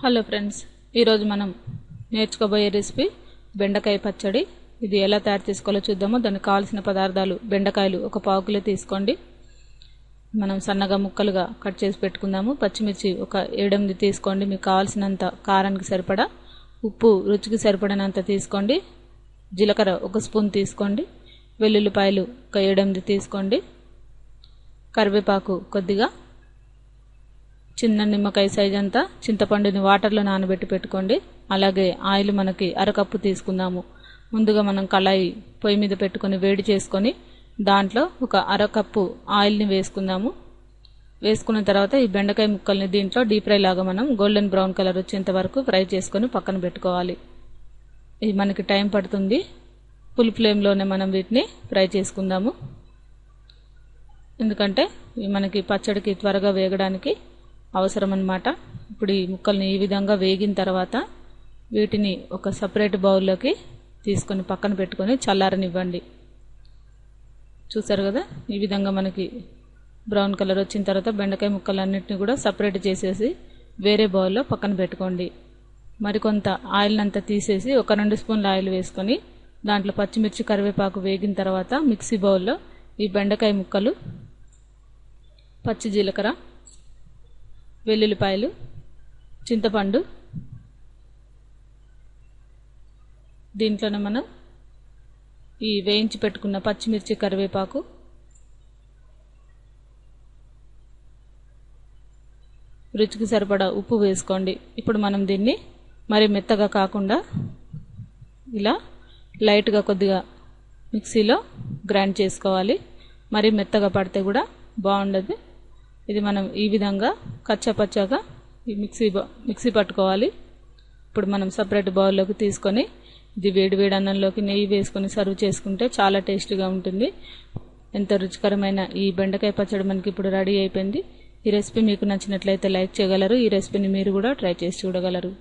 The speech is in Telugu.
హలో ఫ్రెండ్స్, ఈరోజు మనం నేర్చుకోబోయే రెసిపీ బెండకాయ పచ్చడి. ఇది ఎలా తయారు చేసుకోవాలో చూద్దాము. దానికి కావాల్సిన పదార్థాలు: బెండకాయలు ఒక పావు కిలో తీసుకోండి, మనం సన్నగా ముక్కలుగా కట్ చేసి పెట్టుకుందాము. పచ్చిమిర్చి ఒక 7-8 తీసుకోండి, మీకు కావాల్సినంత కారానికి సరిపడా. ఉప్పు రుచికి సరిపడినంత తీసుకోండి. జీలకర్ర ఒక స్పూన్ తీసుకోండి. వెల్లుల్లిపాయలు ఒక 7-8 తీసుకోండి. కరివేపాకు కొద్దిగా, చిన్న నిమ్మకాయ సైజ్ అంతా చింతపండుని వాటర్లో నానబెట్టి పెట్టుకోండి. అలాగే ఆయిల్ మనకి అరకప్పు తీసుకుందాము. ముందుగా మనం కళాయి పొయ్యి మీద పెట్టుకొని వేడి చేసుకొని దాంట్లో ఒక అరకప్పు ఆయిల్ని వేసుకుందాము. వేసుకున్న తర్వాత ఈ బెండకాయ ముక్కల్ని దీంట్లో డీప్ ఫ్రై లాగా మనం గోల్డెన్ బ్రౌన్ కలర్ వచ్చేంత వరకు ఫ్రై చేసుకొని పక్కన పెట్టుకోవాలి. ఇది మనకి టైం పడుతుంది. ఫుల్ ఫ్లేమ్లోనే మనం వీటిని ఫ్రై చేసుకుందాము, ఎందుకంటే ఇవి మనకి పచ్చడికి త్వరగా వేగడానికి అవసరం అన్నమాట. ఇప్పుడు ఈ ముక్కల్ని ఈ విధంగా వేగిన తర్వాత వీటిని ఒక సపరేట్ బౌల్లోకి తీసుకొని పక్కన పెట్టుకొని చల్లారనివ్వండి. చూసారు కదా, ఈ విధంగా మనకి బ్రౌన్ కలర్ వచ్చిన తర్వాత బెండకాయ ముక్కలన్నింటినీ కూడా సపరేట్ చేసేసి వేరే బౌల్లో పక్కన పెట్టుకోండి. మరికొంత ఆయిల్ అంతా తీసేసి ఒక 2 స్పూన్ల ఆయిల్ వేసుకొని దాంట్లో పచ్చిమిర్చి కరివేపాకు వేగిన తర్వాత మిక్సీ బౌల్లో ఈ బెండకాయ ముక్కలు, పచ్చి జీలకర్ర, వెల్లుల్లిపాయలు, చింతపండు, దీంట్లోనే మనం ఈ వేయించి పెట్టుకున్న పచ్చిమిర్చి కరివేపాకు, రుచికి సరిపడా ఉప్పు వేసుకోండి. ఇప్పుడు మనం దీన్ని మరి మెత్తగా కాకుండా ఇలా లైట్గా కొద్దిగా మిక్సీలో గ్రైండ్ చేసుకోవాలి. మరి మెత్తగా పడితే కూడా బాగుండదు. ఇది మనం ఈ విధంగా కచ్చాపచ్చాగా ఈ మిక్సీ పట్టుకోవాలి. ఇప్పుడు మనం సపరేట్ బౌల్లోకి తీసుకొని ఇది వేడి వేడి అన్నంలోకి నెయ్యి వేసుకొని సర్వ్ చేసుకుంటే చాలా టేస్టీగా ఉంటుంది. ఎంతో రుచికరమైన ఈ బెండకాయ పచ్చడి మనకి ఇప్పుడు రెడీ అయిపోయింది. ఈ రెసిపీ మీకు నచ్చినట్లయితే లైక్ చేయగలరు. ఈ రెసిపీని మీరు కూడా ట్రై చేసి చూడగలరు.